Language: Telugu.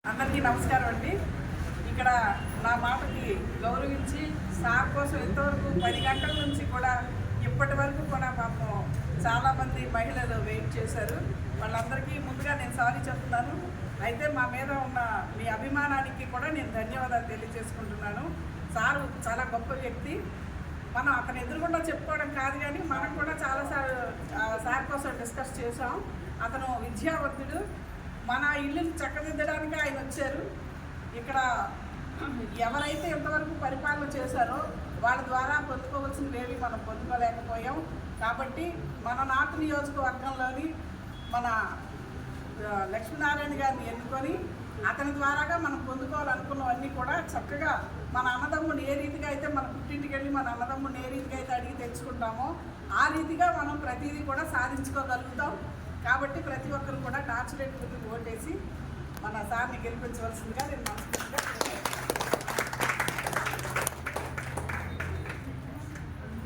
అందరికీ నమస్కారం అండి. ఇక్కడ నా మాటకి గౌరవించి సార్ కోసం ఎంతవరకు 10 గంటల నుంచి కూడా ఇప్పటి వరకు కూడా పాపం చాలామంది మహిళలు వెయిట్ చేశారు. వాళ్ళందరికీ ముందుగా నేను సారీ చెప్తున్నాను. అయితే మా మీద ఉన్న మీ అభిమానానికి కూడా నేను ధన్యవాదాలు తెలియజేసుకుంటున్నాను. సారు చాలా గొప్ప వ్యక్తి. మనం అతను ఎదురుగుండా చెప్పుకోవడం కాదు, కానీ మనం కూడా చాలాసార్లు సార్ కోసం డిస్కస్ చేసాం. అతను విద్యావంతుడు. మన ఇల్లుని చక్కదిద్దడానికి ఆయన వచ్చారు. ఇక్కడ ఎవరైతే ఇంతవరకు పరిపాలన చేశారో వాళ్ళ ద్వారా పొందుకోవాల్సినవేవి మనం పొందుకోలేకపోయాం. కాబట్టి మన నాటు నియోజకవర్గంలోని మన లక్ష్మీనారాయణ గారిని ఎన్నుకొని అతని ద్వారాగా మనం పొందుకోవాలనుకున్నవన్నీ కూడా చక్కగా మన అన్నదమ్ముని ఏ రీతిగా అయితే మన పుట్టింటికి వెళ్ళి మన అన్నదమ్ముని ఏ రీతిగా అయితే అడిగి తెచ్చుకుంటామో ఆ రీతిగా మనం ప్రతిదీ కూడా సాధించుకోగలుగుతాం. కాబట్టి ప్రతి ఒక్కరు కూడా టార్చ్ లైట్ గుర్తుకు ఓటేసి మన సార్ని గెలిపించవలసిందిగా నేను మనస్ఫూర్తిగా